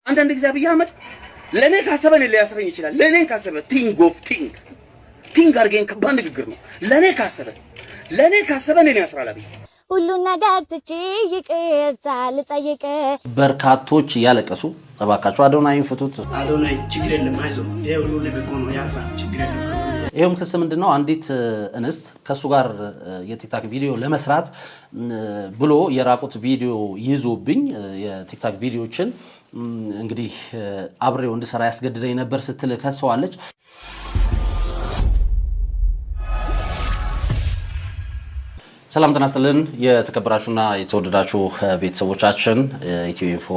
አንዳንድ ጊዜ አብይ አህመድ ለኔ ካሰበን ሊያስረኝ ይችላል። ለኔን ካሰበ ቲንግ አርገን ከባድ ንግግር ነው። ለኔ ካሰበ እኔን ያስራል አብይ። ሁሉን ነገር ትቼ ይቅርታ ልጠይቅ። በርካቶች ያለቀሱ እባካችሁ አዶናይን ፍቱት። አዶናይ ችግር የለም አይዞህ ሁሉ ለበጎ ነው ያላ ችግር የለም። ይሄም ክስ ምንድነው? አንዲት እንስት ከሱ ጋር የቲክታክ ቪዲዮ ለመስራት ብሎ የራቁት ቪዲዮ ይዞብኝ የቲክታክ ቪዲዮችን እንግዲህ አብሬው እንድሰራ ያስገድደኝ ነበር ስትል ከሰዋለች። ሰላም ጤና ይስጥልን የተከበራችሁና የተወደዳችሁ ቤተሰቦቻችን ኢትዮ ኢንፎ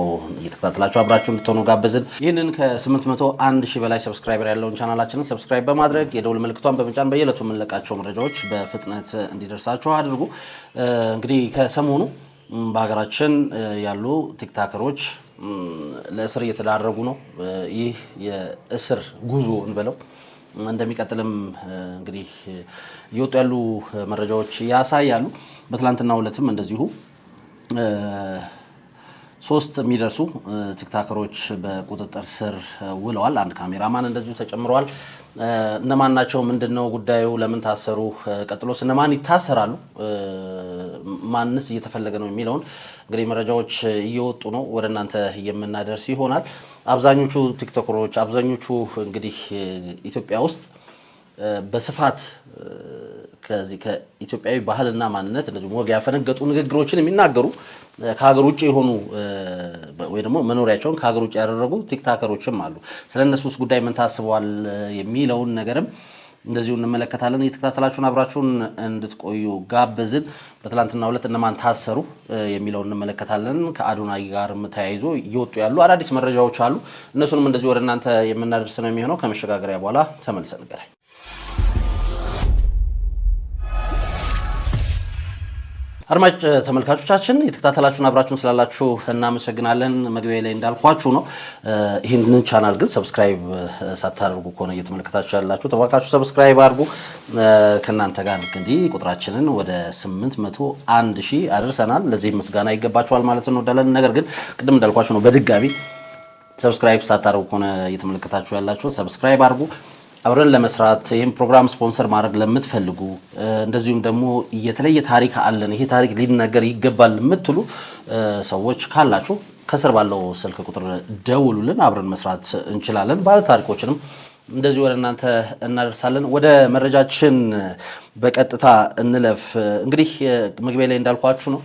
እየተከታተላችሁ አብራችሁ እንድትሆኑ ጋበዝን። ይህንን ከ801 ሺህ በላይ ሰብስክራይበር ያለውን ቻናላችንን ሰብስክራይብ በማድረግ የደውል ምልክቷን በመጫን በየዕለቱ የምንለቃቸው መረጃዎች በፍጥነት እንዲደርሳችሁ አድርጉ። እንግዲህ ከሰሞኑ በሀገራችን ያሉ ቲክታከሮች ለእስር እየተዳረጉ ነው። ይህ የእስር ጉዞ እንበለው እንደሚቀጥልም እንግዲህ እየወጡ ያሉ መረጃዎች ያሳያሉ። በትላንትናው ዕለትም እንደዚሁ 3 የሚደርሱ ቲክታከሮች በቁጥጥር ስር ውለዋል። አንድ ካሜራማን እንደዚሁ ተጨምረዋል። እነማን ናቸው? ምንድነው ጉዳዩ? ለምን ታሰሩ? ቀጥሎስ እነማን ይታሰራሉ? ማንስ እየተፈለገ ነው የሚለውን እንግዲህ መረጃዎች እየወጡ ነው ወደ እናንተ የምናደርስ ይሆናል። አብዛኞቹ ቲክቶከሮች አብዛኞቹ እንግዲህ ኢትዮጵያ ውስጥ በስፋት ከዚህ ከኢትዮጵያዊ ባህልና ማንነት እንደዚህ ወግ ያፈነገጡ ንግግሮችን የሚናገሩ ከሀገር ውጭ የሆኑ ወይ ደግሞ መኖሪያቸውን ከሀገር ውጭ ያደረጉ ቲክታከሮችም አሉ። ስለነሱስ ጉዳይ ምን ታስበዋል የሚለውን ነገርም እንደዚሁ እንመለከታለን። የተከታተላችሁን አብራችሁን እንድትቆዩ ጋበዝን። በትላንትናው ዕለት እነማን ታሰሩ የሚለውን እንመለከታለን። ከአዶናይ ጋር ተያይዞ እየወጡ ያሉ አዳዲስ መረጃዎች አሉ። እነሱንም እንደዚሁ ወደ እናንተ የምናደርስ ነው የሚሆነው። ከመሸጋገሪያ በኋላ ተመልሰን እንገናኝ። አድማጭ ተመልካቾቻችን የተከታተላችሁን አብራችሁን ስላላችሁ እናመሰግናለን። መግቢያ ላይ እንዳልኳችሁ ነው። ይህንን ቻናል ግን ሰብስክራይብ ሳታደርጉ ከሆነ እየተመለከታችሁ ያላችሁ ተባካችሁ ሰብስክራይብ አድርጉ። ከእናንተ ጋር እንግዲህ ቁጥራችንን ወደ 801 ሺህ አድርሰናል። ለዚህ ምስጋና ይገባችኋል ማለት እንወዳለን። ነገር ግን ቅድም እንዳልኳችሁ ነው። በድጋሚ ሰብስክራይብ ሳታደርጉ ከሆነ እየተመለከታችሁ ያላችሁ ሰብስክራይብ አድርጉ። አብረን ለመስራት ይሄን ፕሮግራም ስፖንሰር ማድረግ ለምትፈልጉ እንደዚሁም ደግሞ የተለየ ታሪክ አለን ይሄ ታሪክ ሊነገር ይገባል የምትሉ ሰዎች ካላችሁ ከስር ባለው ስልክ ቁጥር ደውሉልን። አብረን መስራት እንችላለን። ባለ ታሪኮችንም እንደዚህ ወደ እናንተ እናደርሳለን። ወደ መረጃችን በቀጥታ እንለፍ። እንግዲህ መግቢያ ላይ እንዳልኳችሁ ነው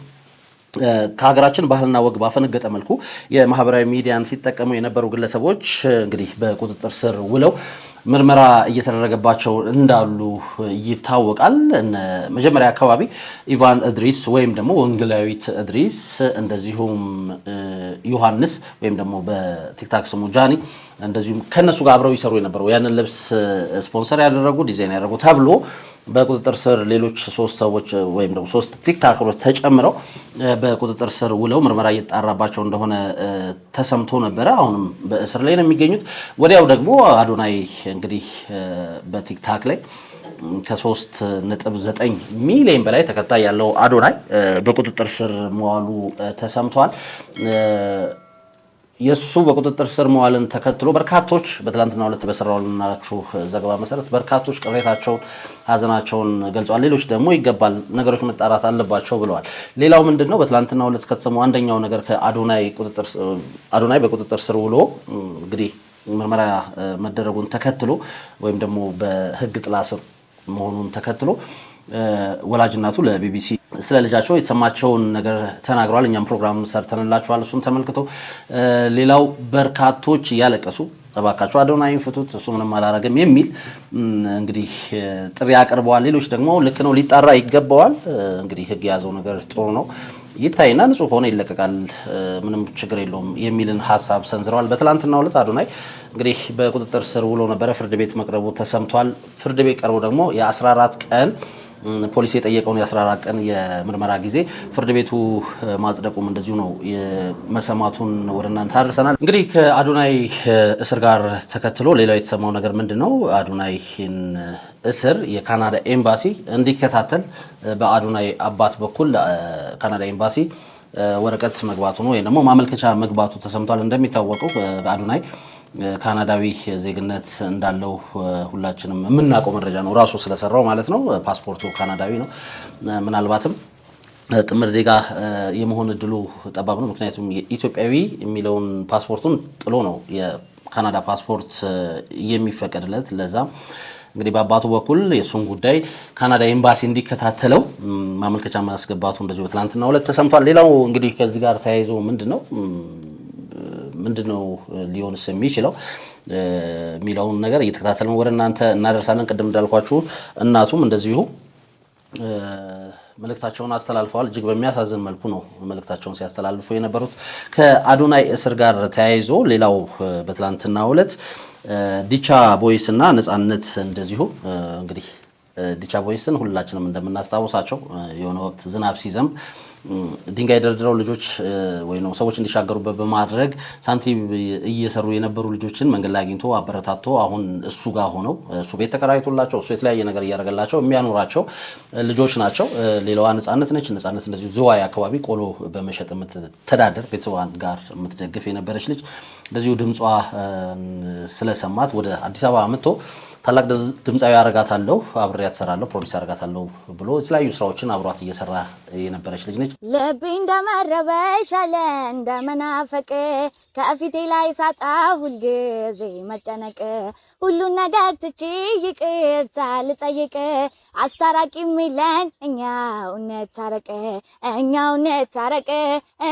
ከሀገራችን ባህልና ወግ ባፈነገጠ መልኩ የማህበራዊ ሚዲያን ሲጠቀሙ የነበሩ ግለሰቦች እንግዲህ በቁጥጥር ስር ውለው ምርመራ እየተደረገባቸው እንዳሉ ይታወቃል። መጀመሪያ አካባቢ ኢቫን እድሪስ ወይም ደግሞ ወንጌላዊት እድሪስ እንደዚሁም ዮሐንስ ወይም ደግሞ በቲክታክ ስሙ ጃኒ እንደዚሁም ከነሱ ጋር አብረው ይሰሩ የነበሩ ያንን ልብስ ስፖንሰር ያደረጉ ዲዛይን ያደረጉ ተብሎ በቁጥጥር ስር ሌሎች 3 ሰዎች ወይም ደግሞ 3 ቲክታከሮች ተጨምረው በቁጥጥር ስር ውለው ምርመራ እየተጣራባቸው እንደሆነ ተሰምቶ ነበር። አሁንም በእስር ላይ ነው የሚገኙት። ወዲያው ደግሞ አዶናይ እንግዲህ በቲክታክ ላይ ከ3.9 ሚሊዮን በላይ ተከታይ ያለው አዶናይ በቁጥጥር ስር መዋሉ ተሰምቷል። የሱ በቁጥጥር ስር መዋልን ተከትሎ በርካቶች በትላንትናው ዕለት በሰራውልናችሁ ዘገባ መሰረት በርካቶች ቅሬታቸውን ሀዘናቸውን ገልጸዋል። ሌሎች ደግሞ ይገባል ነገሮች መጣራት አለባቸው ብለዋል። ሌላው ምንድነው በትላንትናው ዕለት ከተሰማው አንደኛው ነገር አዶናይ በቁጥጥር ስር ውሎ እንግዲህ ምርመራ መደረጉን ተከትሎ ወይም ደግሞ በህግ ጥላ ስር መሆኑን ተከትሎ ወላጅናቱ ለቢቢሲ ስለ ልጃቸው የተሰማቸውን ነገር ተናግረዋል። እኛም ፕሮግራም ሰርተንላችኋል። እሱን ተመልክቶ ሌላው በርካቶች ያለቀሱ እባካችሁ አዶናይን ፍቱት እሱ ምንም አላረገም የሚል እንግዲህ ጥሪ አቅርበዋል። ሌሎች ደግሞ ልክ ነው ሊጣራ ይገባዋል እንግዲህ ህግ የያዘው ነገር ጥሩ ነው ይታይና ንጹህ ሆነ ይለቀቃል ምንም ችግር የለውም የሚልን ሐሳብ ሰንዝረዋል። በትላንትናው ዕለት አዶናይ እንግዲህ በቁጥጥር ስር ውሎ ነበር። ፍርድ ቤት መቅረቡ ተሰምቷል። ፍርድ ቤት ቀርቦ ደግሞ የ14 ቀን ፖሊስ የጠየቀውን የ14 ቀን የምርመራ ጊዜ ፍርድ ቤቱ ማጽደቁም እንደዚሁ ነው መሰማቱን ወደ እናንተ አድርሰናል። እንግዲህ ከአዶናይ እስር ጋር ተከትሎ ሌላው የተሰማው ነገር ምንድነው? አዶናይን እስር የካናዳ ኤምባሲ እንዲከታተል በአዶናይ አባት በኩል ካናዳ ኤምባሲ ወረቀት መግባቱ ነው ወይ ደግሞ ማመልከቻ መግባቱ ተሰምቷል። እንደሚታወቀው አዶናይ ካናዳዊ ዜግነት እንዳለው ሁላችንም የምናውቀው መረጃ ነው ራሱ ስለሰራው ማለት ነው። ፓስፖርቱ ካናዳዊ ነው። ምናልባትም ጥምር ዜጋ የመሆን እድሉ ጠባብ ነው። ምክንያቱም ኢትዮጵያዊ የሚለውን ፓስፖርቱን ጥሎ ነው የካናዳ ፓስፖርት የሚፈቀድለት። ለዛም እንግዲህ በአባቱ በኩል የሱን ጉዳይ ካናዳ ኤምባሲ እንዲከታተለው ማመልከቻ ማስገባቱ እንደዚሁ በትላንትናው ዕለት ተሰምቷል። ሌላው እንግዲህ ከዚህ ጋር ተያይዞ ምንድነው ሊሆንስ የሚችለው የሚለውን ነገር እየተከታተልን ወደ እናንተ እናደርሳለን። ቅድም እንዳልኳችሁ እናቱም እንደዚሁ መልእክታቸውን አስተላልፈዋል። እጅግ በሚያሳዝን መልኩ ነው መልእክታቸውን ሲያስተላልፉ የነበሩት። ከአዶናይ እስር ጋር ተያይዞ ሌላው በትላንትናው ዕለት ዲቻ ቦይስ እና ነጻነት እንደዚሁ እንግዲህ ዲቻ ቦይስን ሁላችንም እንደምናስታውሳቸው የሆነ ወቅት ዝናብ ሲዘንብ ድንጋይ ደርድረው ልጆች ወይ ነው ሰዎች እንዲሻገሩበት በማድረግ ሳንቲም እየሰሩ የነበሩ ልጆችን መንገድ ላይ አግኝቶ አበረታቶ አሁን እሱ ጋር ሆነው እሱ ቤት ተከራይቶላቸው እሱ የተለያየ ነገር እያደረገላቸው የሚያኖራቸው ልጆች ናቸው። ሌላዋ ነጻነት ነች። ነጻነት እንደዚሁ ዝዋይ አካባቢ ቆሎ በመሸጥ የምትተዳደር ቤተሰቧን ጋር የምትደግፍ የነበረች ልጅ እንደዚሁ ድምጿ ስለሰማት ወደ አዲስ አበባ መጥቶ ታላቅ ድምጻዊ አረጋታለሁ አብሬ ያተሰራለሁ ፕሮዲዩስ አረጋታለሁ ብሎ የተለያዩ ስራዎችን አብሯት እየሰራ የነበረች ልጅ ነች። ልቤ እንደመረበሽ አለ እንደመናፈቅ ከፊቴ ላይ ሳጣ ሁልጊዜ መጨነቅ ሁሉን ነገር ትቼ ይቅርታ ልጠይቅ አስታራቂ ሚለን እኛው እንታረቅ እኛው እንታረቅ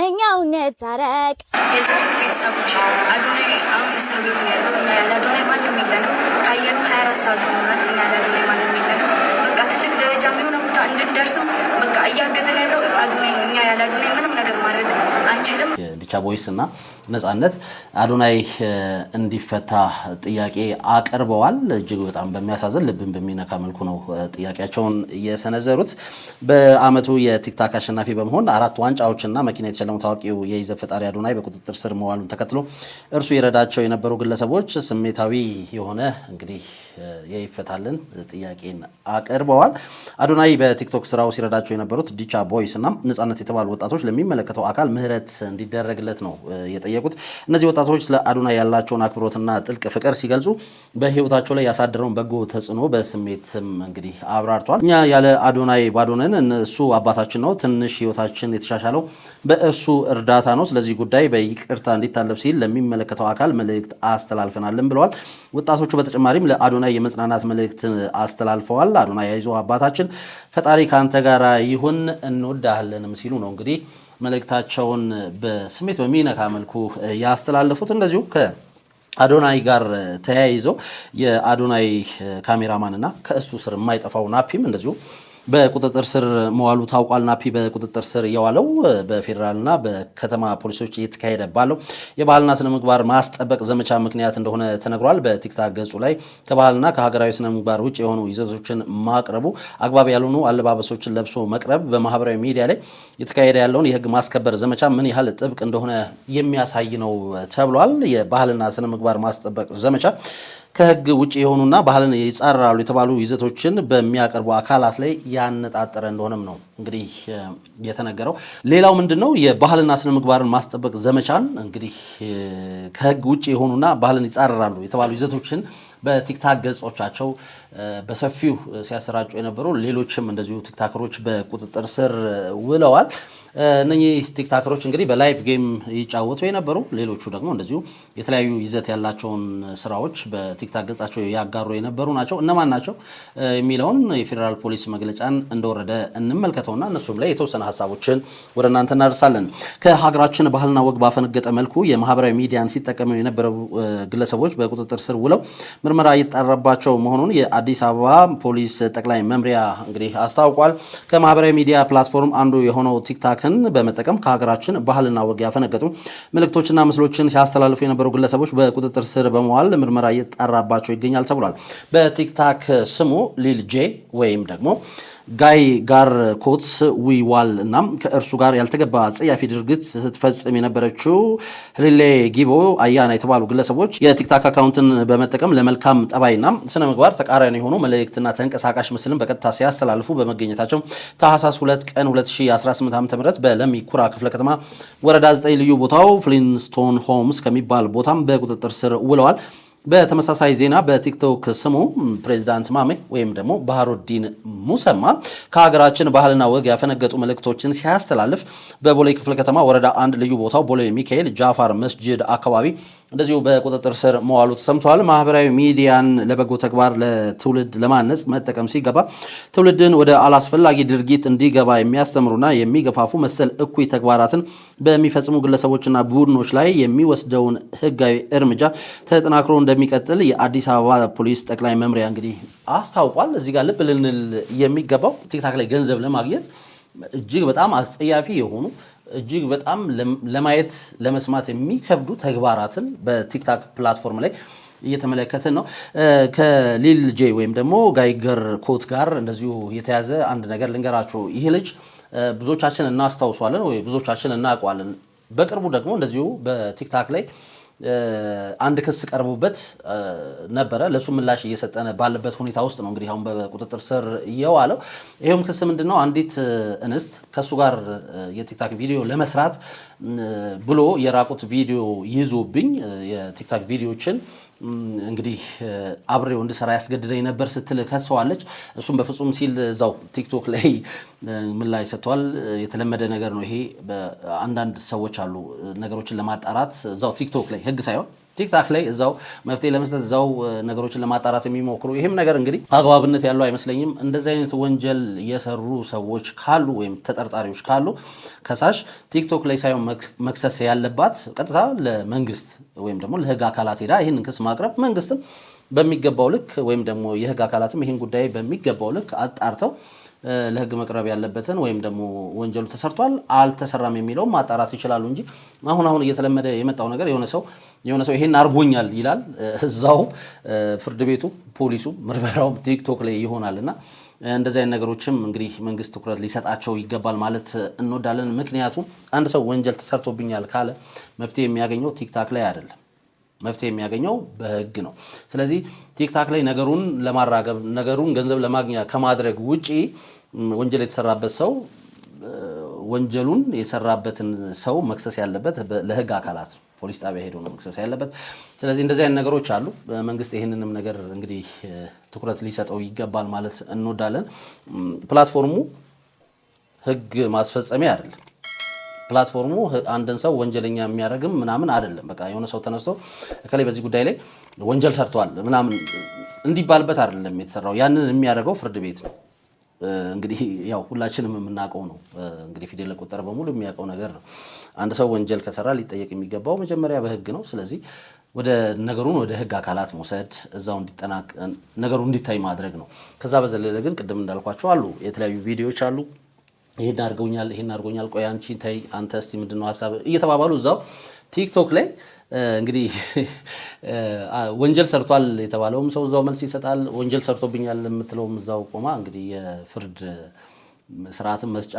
እኛው እንታረቅ። የትክክል ቤተሰቦች አዶናይ አሁን እስር ቤት ነው ያለው። እኛ ያለ አዶናይ ማንም የለንም። ካየነው 24 ሰዓት ሆኖናል። እኛ ያለ አዶናይ ማንም የለንም። በቃ ትልቅ ደረጃ የሚሆነ ቦታ እንድንደርስም በቃ እያገዘን ያለው አዶናይ ነው። እኛ ያለ አዶናይ ምንም ነገር ማድረግ አንችልም። ዲቻ ቦይስ እና ነጻነት አዶናይ እንዲፈታ ጥያቄ አቀርበዋል። እጅግ በጣም በሚያሳዝን ልብን በሚነካ መልኩ ነው ጥያቄያቸውን የሰነዘሩት። በአመቱ የቲክታክ አሸናፊ በመሆን 4 ዋንጫዎችና መኪና የተሸለሙ ታዋቂው የይዘት ፈጣሪ አዶናይ በቁጥጥር ስር መዋሉን ተከትሎ እርሱ የረዳቸው የነበሩ ግለሰቦች ስሜታዊ የሆነ እንግዲህ የይፈታልን ጥያቄን አቀርበዋል። አዶናይ በቲክቶክ ስራው ሲረዳቸው የነበሩት ዲቻ ቦይስ እና ነጻነት የተባሉ ወጣቶች ለሚመለከተው አካል ምህረት እንዲደረግለት ነው የጠየቁት። እነዚህ ወጣቶች ለአዶናይ ያላቸውን አክብሮትና ጥልቅ ፍቅር ሲገልጹ በህይወታቸው ላይ ያሳደረውን በጎ ተጽዕኖ በስሜትም እንግዲህ አብራርተዋል። እኛ ያለ አዶናይ ባዶነን፣ እነሱ አባታችን ነው። ትንሽ ህይወታችን የተሻሻለው በእሱ እርዳታ ነው። ስለዚህ ጉዳይ በይቅርታ እንዲታለፍ ሲል ለሚመለከተው አካል መልእክት አስተላልፈናልን ብለዋል። ወጣቶቹ በተጨማሪም ለአዶናይ የመጽናናት መልእክት አስተላልፈዋል። አዶናይ አይዞ አባታችን፣ ፈጣሪ ካንተ ጋር ይሁን፣ እንወዳሃለንም ሲሉ ነው እንግዲህ መልእክታቸውን በስሜት በሚነካ መልኩ ያስተላለፉት። እንደዚሁ ከአዶናይ ጋር ተያይዘው የአዶናይ ካሜራማንና ከእሱ ስር የማይጠፋው ናፒም እንደዚሁ በቁጥጥር ስር መዋሉ ታውቋል። ናፒ በቁጥጥር ስር የዋለው በፌዴራልና በከተማ ፖሊሶች እየተካሄደ ባለው የባህልና ስነ ምግባር ማስጠበቅ ዘመቻ ምክንያት እንደሆነ ተነግሯል። በቲክታክ ገጹ ላይ ከባህልና ከሀገራዊ ስነ ምግባር ውጭ የሆኑ ይዘቶችን ማቅረቡ፣ አግባብ ያልሆኑ አለባበሶችን ለብሶ መቅረብ በማህበራዊ ሚዲያ ላይ የተካሄደ ያለውን የህግ ማስከበር ዘመቻ ምን ያህል ጥብቅ እንደሆነ የሚያሳይ ነው ተብሏል። የባህልና ስነ ምግባር ማስጠበቅ ዘመቻ ከህግ ውጭ የሆኑና ባህልን ይጻረራሉ የተባሉ ይዘቶችን በሚያቀርቡ አካላት ላይ ያነጣጠረ እንደሆነም ነው እንግዲህ የተነገረው። ሌላው ምንድነው የባህልና ስነ ምግባርን ማስጠበቅ ዘመቻን እንግዲህ ከህግ ውጭ የሆኑና ባህልን ይጻረራሉ የተባሉ ይዘቶችን በቲክታክ ገጾቻቸው በሰፊው ሲያሰራጩ የነበሩ ሌሎችም እንደዚሁ ቲክታከሮች በቁጥጥር ስር ውለዋል። እነኚህ ቲክታከሮች እንግዲህ በላይቭ ጌም ይጫወቱ የነበሩ፣ ሌሎቹ ደግሞ እንደዚሁ የተለያዩ ይዘት ያላቸውን ስራዎች በቲክታክ ገጻቸው ያጋሩ የነበሩ ናቸው። እነማን ናቸው የሚለውን የፌዴራል ፖሊስ መግለጫን እንደወረደ እንመልከተውና እነሱም ላይ የተወሰነ ሀሳቦችን ወደ እናንተ እናደርሳለን። ከሀገራችን ባህልና ወግ ባፈነገጠ መልኩ የማህበራዊ ሚዲያን ሲጠቀሙ የነበሩ ግለሰቦች በቁጥጥር ስር ውለው ምርመራ ይጣራባቸው መሆኑን የአዲስ አበባ ፖሊስ ጠቅላይ መምሪያ እንግዲህ አስታውቋል። ከማህበራዊ ሚዲያ ፕላትፎርም አንዱ የሆነው ቲክታክን በመጠቀም ከሀገራችን ባህልና ወግ ያፈነገጡ መልእክቶችና ምስሎችን ሲያስተላልፉ የነበሩ ግለሰቦች በቁጥጥር ስር በመዋል ምርመራ ይጣራባቸው ይገኛል ተብሏል። በቲክታክ ስሙ ሊል ጄ ወይም ደግሞ ጋይ ጋር ኮትስ ዊዋል እና ከእርሱ ጋር ያልተገባ አጸያፊ ድርጊት ስትፈጽም የነበረችው ህሊሌ ጊቦ አያና የተባሉ ግለሰቦች የቲክታክ አካውንትን በመጠቀም ለመልካም ጠባይና ስነ ምግባር ተቃራኒ የሆኑ መልእክትና ተንቀሳቃሽ ምስልን በቀጥታ ሲያስተላልፉ በመገኘታቸው ታህሳስ 2 ቀን 2018 ዓ.ም በለሚ ኩራ ክፍለ ከተማ ወረዳ 9 ልዩ ቦታው ፍሊንስቶን ሆምስ ከሚባል ቦታም በቁጥጥር ስር ውለዋል። በተመሳሳይ ዜና በቲክቶክ ስሙ ፕሬዝዳንት ማሜ ወይም ደግሞ ባህሩዲን ሙሰማ ከሀገራችን ባህልና ወግ ያፈነገጡ መልእክቶችን ሲያስተላልፍ በቦሌ ክፍለ ከተማ ወረዳ 1 ልዩ ቦታው ቦሌ ሚካኤል ጃፋር መስጂድ አካባቢ እንደዚሁ በቁጥጥር ስር መዋሉ ተሰምቷል። ማህበራዊ ሚዲያን ለበጎ ተግባር ለትውልድ ለማነጽ መጠቀም ሲገባ ትውልድን ወደ አላስፈላጊ ድርጊት እንዲገባ የሚያስተምሩና የሚገፋፉ መሰል እኩይ ተግባራትን በሚፈጽሙ ግለሰቦችና ቡድኖች ላይ የሚወስደውን ህጋዊ እርምጃ ተጠናክሮ እንደሚቀጥል የአዲስ አበባ ፖሊስ ጠቅላይ መምሪያ እንግዲህ አስታውቋል። እዚህ ጋር ልብ ልንል የሚገባው ቲክታክ ላይ ገንዘብ ለማግኘት እጅግ በጣም አስጸያፊ የሆኑ እጅግ በጣም ለማየት ለመስማት የሚከብዱ ተግባራትን በቲክታክ ፕላትፎርም ላይ እየተመለከትን ነው። ከሊል ጄ ወይም ደግሞ ጋይገር ኮት ጋር እንደዚሁ የተያዘ አንድ ነገር ልንገራችሁ። ይህ ልጅ ብዙዎቻችን እናስታውሷለን ወይ ብዙዎቻችን እናውቀዋለን። በቅርቡ ደግሞ እንደዚሁ በቲክታክ ላይ አንድ ክስ ቀርቦበት ነበረ። ለሱ ምላሽ እየሰጠነ ባለበት ሁኔታ ውስጥ ነው እንግዲህ አሁን በቁጥጥር ስር የዋለው። ይሄም ክስ ምንድነው? አንዲት እንስት ከሱ ጋር የቲክታክ ቪዲዮ ለመስራት ብሎ የራቁት ቪዲዮ ይዞብኝ የቲክታክ ቪዲዮችን እንግዲህ አብሬው እንድሰራ ያስገድደኝ ነበር ስትል ከሰዋለች። እሱም በፍጹም ሲል እዛው ቲክቶክ ላይ ምላሽ ሰጥቷል። የተለመደ ነገር ነው ይሄ። በአንዳንድ ሰዎች አሉ ነገሮችን ለማጣራት እዛው ቲክቶክ ላይ ህግ ሳይሆን ቲክታክ ላይ እዛው መፍትሄ ለመስጠት እዛው ነገሮችን ለማጣራት የሚሞክሩ። ይሄም ነገር እንግዲህ አግባብነት ያለው አይመስለኝም። እንደዚህ አይነት ወንጀል የሰሩ ሰዎች ካሉ ወይም ተጠርጣሪዎች ካሉ ከሳሽ ቲክቶክ ላይ ሳይሆን መክሰስ ያለባት ቀጥታ ለመንግስት ወይም ደግሞ ለህግ አካላት ሄዳ ይህንን ክስ ማቅረብ፣ መንግስትም በሚገባው ልክ ወይም ደግሞ የህግ አካላትም ይህን ጉዳይ በሚገባው ልክ አጣርተው ለህግ መቅረብ ያለበትን ወይም ደግሞ ወንጀሉ ተሰርቷል አልተሰራም የሚለው ማጣራት ይችላሉ እንጂ አሁን እየተለመደ የመጣው ነገር የሆነ ሰው ይሄን አርጎኛል ይላል፣ እዛው ፍርድ ቤቱ ፖሊሱ ምርመራው ቲክቶክ ላይ ይሆናልና እንደዚህ አይነት ነገሮችም እንግዲህ መንግስት ትኩረት ሊሰጣቸው ይገባል ማለት እንወዳለን። ምክንያቱም አንድ ሰው ወንጀል ተሰርቶብኛል ካለ መፍትሄ የሚያገኘው ቲክታክ ላይ አይደለም፣ መፍትሄ የሚያገኘው በህግ ነው። ስለዚህ ቲክታክ ላይ ነገሩን ለማራገብ ነገሩን ገንዘብ ለማግኛ ከማድረግ ውጪ ወንጀል የተሰራበት ሰው ወንጀሉን የሰራበትን ሰው መክሰስ ያለበት ለህግ አካላት ፖሊስ ጣቢያ ሄዶ ነው መክሰስ ያለበት። ስለዚህ እንደዚህ አይነት ነገሮች አሉ። መንግስት ይሄንንም ነገር እንግዲህ ትኩረት ሊሰጠው ይገባል ማለት እንወዳለን። ፕላትፎርሙ ህግ ማስፈጸሚያ አይደለም። ፕላትፎርሙ አንድን ሰው ወንጀለኛ የሚያደርግም ምናምን አይደለም። በቃ የሆነ ሰው ተነስቶ እከሌ በዚህ ጉዳይ ላይ ወንጀል ሰርቷል ምናምን እንዲባልበት አይደለም የተሰራው። ያንን የሚያደርገው ፍርድ ቤት ነው። እንግዲህ ያው ሁላችንም የምናውቀው ነው። እንግዲህ ፊደል ለቆጠረ በሙሉ የሚያውቀው ነገር ነው። አንድ ሰው ወንጀል ከሰራ ሊጠየቅ የሚገባው መጀመሪያ በህግ ነው። ስለዚህ ወደ ነገሩን ወደ ህግ አካላት መውሰድ እዛው እንዲጠናቅ ነገሩ እንዲታይ ማድረግ ነው። ከዛ በዘለለ ግን ቅድም እንዳልኳቸው አሉ የተለያዩ ቪዲዮዎች አሉ። ይሄን አድርጎኛል፣ ቆይ አንቺ ተይ፣ አንተ እስቲ ምንድነው ሐሳብ እየተባባሉ እዛው ቲክቶክ ላይ እንግዲህ ወንጀል ሰርቷል የተባለውም ሰው እዛው መልስ ይሰጣል። ወንጀል ሰርቶብኛል የምትለውም እዛው ቆማ እንግዲህ የፍርድ ስርዓትን መስጫ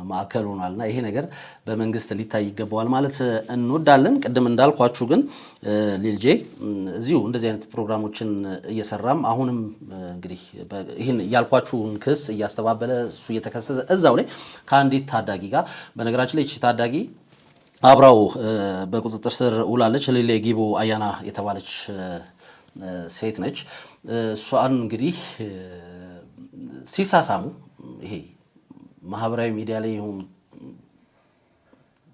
ማዕከል ሆኗልና ይሄ ነገር በመንግስት ሊታይ ይገባዋል ማለት እንወዳለን። ቅድም እንዳልኳችሁ ግን ሊልጄ እዚሁ እንደዚህ አይነት ፕሮግራሞችን እየሰራም አሁንም እንግዲህ ይሄን ያልኳችሁን ክስ እያስተባበለ እሱ እየተከሰሰ እዛው ላይ ከአንዲት ታዳጊ ጋር በነገራችን ላይ እቺ ታዳጊ አብራው በቁጥጥር ስር ውላለች። ሊሌ ጊቦ አያና የተባለች ሴት ነች። እሷን እንግዲህ ሲሳሳሙ ይሄ ማህበራዊ ሚዲያ ላይ ይሁን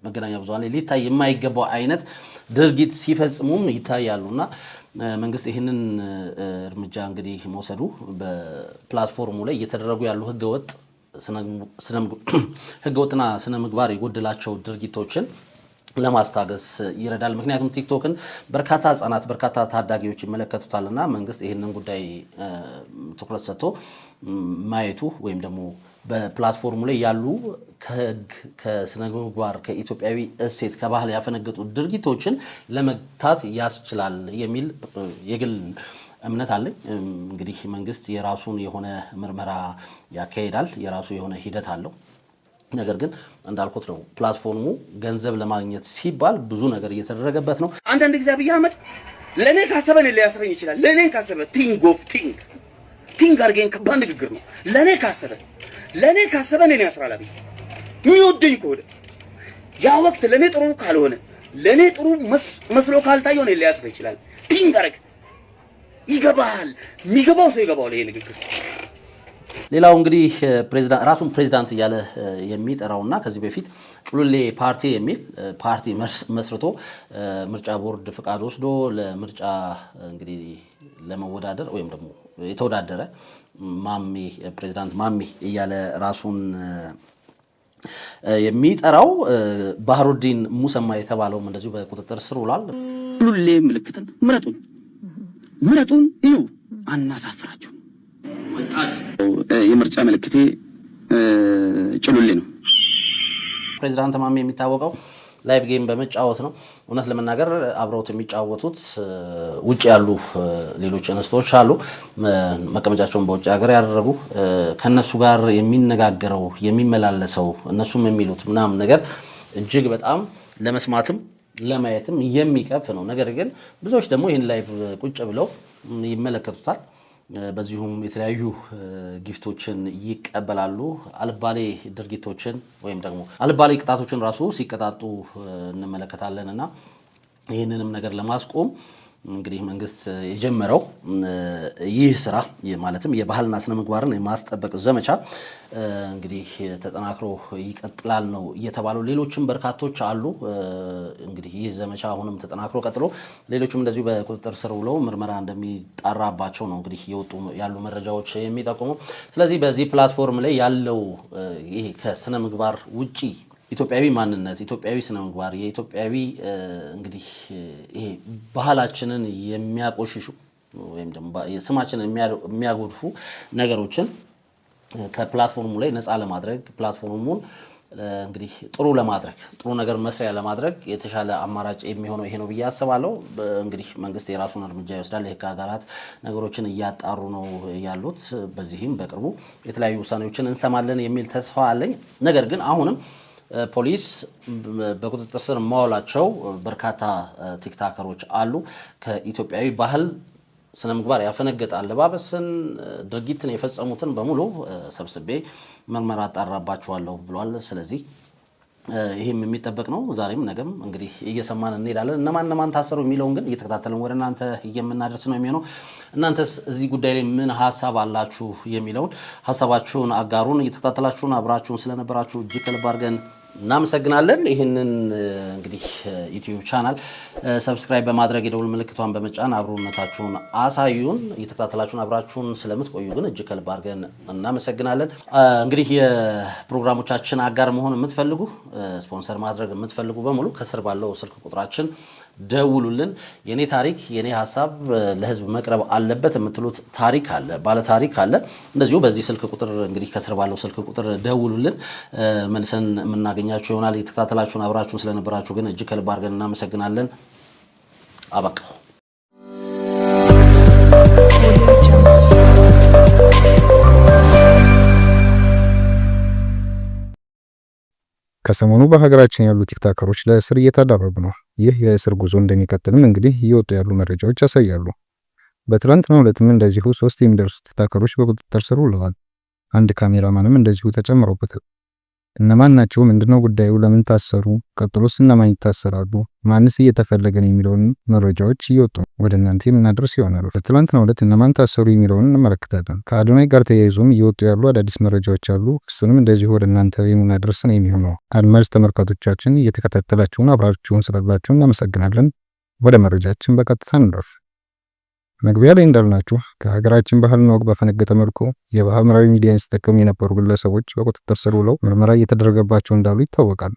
መገናኛ ብዙሃን ላይ ሊታይ የማይገባው አይነት ድርጊት ሲፈጽሙም ይታያሉና መንግስት ይህንን እርምጃ እንግዲህ መውሰዱ በፕላትፎርሙ ላይ እየተደረጉ ያሉ ህገወጥና ስነ ምግባር የጎደላቸው ድርጊቶችን ለማስታገስ ይረዳል። ምክንያቱም ቲክቶክን በርካታ ህጻናት በርካታ ታዳጊዎች ይመለከቱታልና መንግስት ይህንን ጉዳይ ትኩረት ሰጥቶ ማየቱ ወይም ደግሞ በፕላትፎርሙ ላይ ያሉ ከህግ ከስነ ምግባር ከኢትዮጵያዊ እሴት ከባህል ያፈነገጡ ድርጊቶችን ለመግታት ያስችላል የሚል የግል እምነት አለኝ። እንግዲህ መንግስት የራሱን የሆነ ምርመራ ያካሂዳል፣ የራሱ የሆነ ሂደት አለው። ነገር ግን እንዳልኩት ነው ፕላትፎርሙ ገንዘብ ለማግኘት ሲባል ብዙ ነገር እየተደረገበት ነው። አንዳንድ ጊዜ አብይ አህመድ ለኔ ካሰበ ሊያስበኝ ይችላል። ለኔ ካሰበ ቲንግ አድርገን ከባድ ንግግር ነው። ለኔ ካሰበ እኔን ያስራል። አብይ የሚወደኝ ከሆነ ያ ወቅት ለኔ ጥሩ ካልሆነ ለኔ ጥሩ መስሎ ካልታየው እኔን ሊያስር ይችላል። ቲንግ አድርግ ይገባል። የሚገባው ሰው ይገባዋል ይሄ ንግግር። ሌላው እንግዲህ ራሱን ፕሬዚዳንት እያለ የሚጠራውና ከዚህ በፊት ጩሉሌ ፓርቲ የሚል ፓርቲ መስርቶ ምርጫ ቦርድ ፍቃድ ወስዶ ለምርጫ እንግዲህ ለመወዳደር ወይም ደግሞ የተወዳደረ ፕሬዚዳንት ማሜ እያለ ራሱን የሚጠራው ባህሩዲን ሙሰማ የተባለው እንደዚሁ በቁጥጥር ስር ውሏል። ጩሉሌ ምልክትን ምረጡን እዩ አናሳፍራችሁ። የምርጫ ምልክቴ ጩሉሌ ነው። ፕሬዚዳንት ማሜ የሚታወቀው ላይቭ ጌም በመጫወት ነው። እውነት ለመናገር አብረውት የሚጫወቱት ውጭ ያሉ ሌሎች እንስቶች አሉ፣ መቀመጫቸውን በውጭ ሀገር ያደረጉ። ከነሱ ጋር የሚነጋገረው የሚመላለሰው እነሱም የሚሉት ምናምን ነገር እጅግ በጣም ለመስማትም ለማየትም የሚቀፍ ነው። ነገር ግን ብዙዎች ደግሞ ይህን ላይቭ ቁጭ ብለው ይመለከቱታል። በዚሁም የተለያዩ ጊፍቶችን ይቀበላሉ። አልባሌ ድርጊቶችን ወይም ደግሞ አልባሌ ቅጣቶችን ራሱ ሲቀጣጡ እንመለከታለንና ይህንንም ነገር ለማስቆም እንግዲህ መንግስት የጀመረው ይህ ስራ ማለትም የባህልና ስነ ምግባርን የማስጠበቅ ዘመቻ እንግዲህ ተጠናክሮ ይቀጥላል ነው እየተባለው። ሌሎችም በርካቶች አሉ። እንግዲህ ይህ ዘመቻ አሁንም ተጠናክሮ ቀጥሎ ሌሎችም እንደዚሁ በቁጥጥር ስር ውለው ምርመራ እንደሚጣራባቸው ነው እንግዲህ ያሉ መረጃዎች የሚጠቁሙ። ስለዚህ በዚህ ፕላትፎርም ላይ ያለው ይሄ ከስነ ምግባር ውጪ ኢትዮጵያዊ ማንነት፣ ኢትዮጵያዊ ስነ ምግባር፣ የኢትዮጵያዊ እንግዲህ ይሄ ባህላችንን የሚያቆሽሹ ወይም ደግሞ ስማችንን የሚያጎድፉ ነገሮችን ከፕላትፎርሙ ላይ ነፃ ለማድረግ ፕላትፎርሙን እንግዲህ ጥሩ ለማድረግ ጥሩ ነገር መስሪያ ለማድረግ የተሻለ አማራጭ የሚሆነው ይሄ ነው ብዬ አስባለሁ። እንግዲህ መንግስት የራሱን እርምጃ ይወስዳል። የህግ አካላት ነገሮችን እያጣሩ ነው ያሉት። በዚህም በቅርቡ የተለያዩ ውሳኔዎችን እንሰማለን የሚል ተስፋ አለኝ። ነገር ግን አሁንም ፖሊስ በቁጥጥር ስር ማዋላቸው በርካታ ቲክታከሮች አሉ። ከኢትዮጵያዊ ባህል ስነ ምግባር ያፈነገጠ አለባበስን ድርጊትን የፈጸሙትን በሙሉ ሰብስቤ ምርመራ አጣራባቸዋለሁ ብሏል። ስለዚህ ይሄም የሚጠበቅ ነው። ዛሬም ነገም እንግዲህ እየሰማን እንሄዳለን። እነማን ታሰሩ የሚለውን ግን እየተከታተልን ወደ እናንተ የምናደርስ ነው የሚሆነው። እናንተስ እዚህ ጉዳይ ላይ ምን ሀሳብ አላችሁ የሚለውን ሀሳባችሁን አጋሩን። እየተከታተላችሁን አብራችሁን ስለነበራችሁ እጅግ ከልብ አድርገን እናመሰግናለን። ይህንን እንግዲህ ዩቲዩብ ቻናል ሰብስክራይብ በማድረግ የደውል ምልክቷን በመጫን አብሮነታችሁን አሳዩን። እየተከታተላችሁን አብራችሁን ስለምትቆዩ ግን እጅግ ከልብ አድርገን እናመሰግናለን። እንግዲህ የፕሮግራሞቻችን አጋር መሆን የምትፈልጉ ስፖንሰር ማድረግ የምትፈልጉ በሙሉ ከስር ባለው ስልክ ቁጥራችን ደውሉልን። የኔ ታሪክ የኔ ሀሳብ ለህዝብ መቅረብ አለበት የምትሉት ታሪክ አለ፣ ባለ ታሪክ አለ፣ እንደዚሁ በዚህ ስልክ ቁጥር እንግዲህ ከስር ባለው ስልክ ቁጥር ደውሉልን፣ መልሰን የምናገኛችሁ ይሆናል። የተከታተላችሁን አብራችሁን ስለነበራችሁ ግን እጅግ ከልብ አድርገን እናመሰግናለን። አበቃ። ከሰሞኑ በሀገራችን ያሉ ቲክታከሮች ለእስር እየተዳረጉ ነው። ይህ የእስር ጉዞ እንደሚቀጥልም እንግዲህ እየወጡ ያሉ መረጃዎች ያሳያሉ። በትላንትናው ዕለትም እንደዚሁ 3 የሚደርሱ ቲክታከሮች በቁጥጥር ስር ውለዋል። አንድ ካሜራማንም እንደዚሁ ተጨምሮበታል። እነማን ናቸው? ምንድነው ጉዳዩ? ለምን ታሰሩ? ቀጥሎስ እነማን ይታሰራሉ? ማንስ እየተፈለገ ነው የሚለውን መረጃዎች እየወጡ ወደ እናንተ የምናደርስ ይሆናል። በትላንትናው ዕለት እነማን ታሰሩ የሚለውን እንመለከታለን። ከአዶናይ ጋር ተያይዞም እየወጡ ያሉ አዳዲስ መረጃዎች አሉ። እሱንም እንደዚሁ ወደ እናንተ የምናደርስ ነው የሚሆነው። አድማጭ ተመልካቾቻችን እየተከታተላችሁን አብራችሁን ስላላችሁ እናመሰግናለን። ወደ መረጃችን በቀጥታ እንረፍ። መግቢያ ላይ እንዳልናችሁ ከሀገራችን ባህልና ወግ በፈነገጠ መልኩ የማህበራዊ ሚዲያን ሲጠቀሙ የነበሩ ግለሰቦች በቁጥጥር ስር ውለው ምርመራ እየተደረገባቸው እንዳሉ ይታወቃል።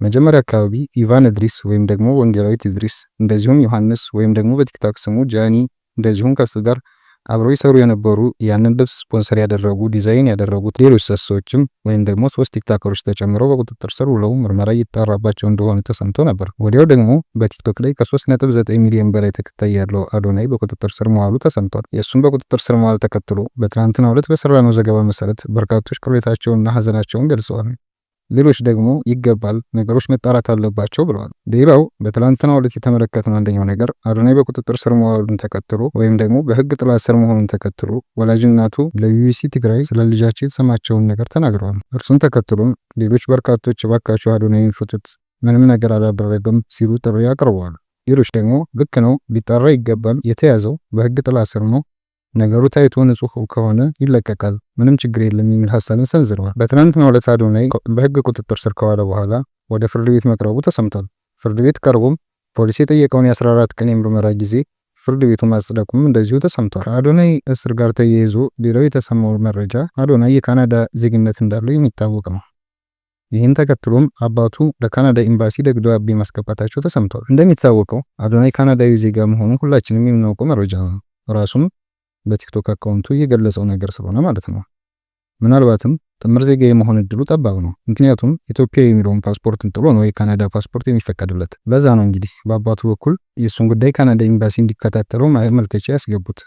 መጀመሪያ አካባቢ ኢቫን እድሪስ ወይም ደግሞ ወንጌላዊት እድሪስ እንደዚሁም ዮሐንስ ወይም ደግሞ በቲክታክ ስሙ ጃኒ እንደዚሁም ከሱ ጋር አብረው ይሰሩ የነበሩ ያንን ልብስ ስፖንሰር ያደረጉ ዲዛይን ያደረጉት ሌሎች ሰዎችም ወይም ደግሞ 3 ቲክቶከሮች ተጨምረው በቁጥጥር ስር ውለው ምርመራ እየተጣራባቸው እንደሆነ ተሰምቶ ነበር። ወዲያው ደግሞ በቲክቶክ ላይ ከ3.9 ሚሊዮን በላይ ተከታይ ያለው አዶናይ በቁጥጥር ስር መዋሉ ተሰምቷል። የእሱን በቁጥጥር ስር መዋል ተከትሎ በትናንትናው ዕለት በሰራነው ዘገባ መሰረት በርካቶች ቅሬታቸውንና ሀዘናቸውን ገልጸዋል። ሌሎች ደግሞ ይገባል፣ ነገሮች መጣራት አለባቸው ብለዋል። ሌላው በትላንትናው ዕለት የተመለከተው አንደኛው ነገር አዶናይ በቁጥጥር ስር መዋሉን ተከትሎ ወይም ደግሞ በህግ ጥላ ስር መሆኑን ተከትሎ ወላጅ እናቱ ለቢቢሲ ትግራይ ስለ ልጃቸው የተሰማቸውን ነገር ተናግረዋል። እርሱን ተከትሎም ሌሎች በርካቶች እባካችሁ አዶናይን ፍቱት፣ ምንም ነገር አላደረገም ሲሉ ጥሪ አቅርበዋል። ሌሎች ደግሞ ልክ ነው፣ ሊጣራ ይገባል፣ የተያዘው በህግ ጥላ ስር ነው፣ ነገሩ ታይቶ ንጹህ ከሆነ ይለቀቃል፣ ምንም ችግር የለም የሚል ሐሳብን ሰንዝረዋል። በትናንትናው ዕለት አዶናይ በህግ ቁጥጥር ስር ከዋለ በኋላ ወደ ፍርድ ቤት መቅረቡ ተሰምቷል። ፍርድ ቤት ቀርቦም ፖሊስ የጠየቀውን የ14 ቀን የምርመራ ጊዜ ፍርድ ቤቱ ማጽደቁም እንደዚሁ ተሰምቷል። ከአዶናይ እስር ጋር ተያይዞ ሌላው የተሰማው መረጃ አዶናይ የካናዳ ዜግነት እንዳለው የሚታወቅ ነው። ይህን ተከትሎም አባቱ ለካናዳ ኤምባሲ ደብዳቤ ማስገባታቸው ተሰምቷል። እንደሚታወቀው አዶናይ ካናዳዊ ዜጋ መሆኑን ሁላችንም የምናውቀው መረጃ ነው። ራሱም በቲክቶክ አካውንቱ የገለጸው ነገር ስለሆነ ማለት ነው። ምናልባትም ጥምር ዜጋ የመሆን እድሉ ጠባብ ነው። ምክንያቱም ኢትዮጵያ የሚለውን ፓስፖርትን ጥሎ ነው የካናዳ ፓስፖርት የሚፈቀድለት። በዛ ነው እንግዲህ በአባቱ በኩል የእሱን ጉዳይ ካናዳ ኤምባሲ እንዲከታተለው ማመልከቻ ያስገቡት።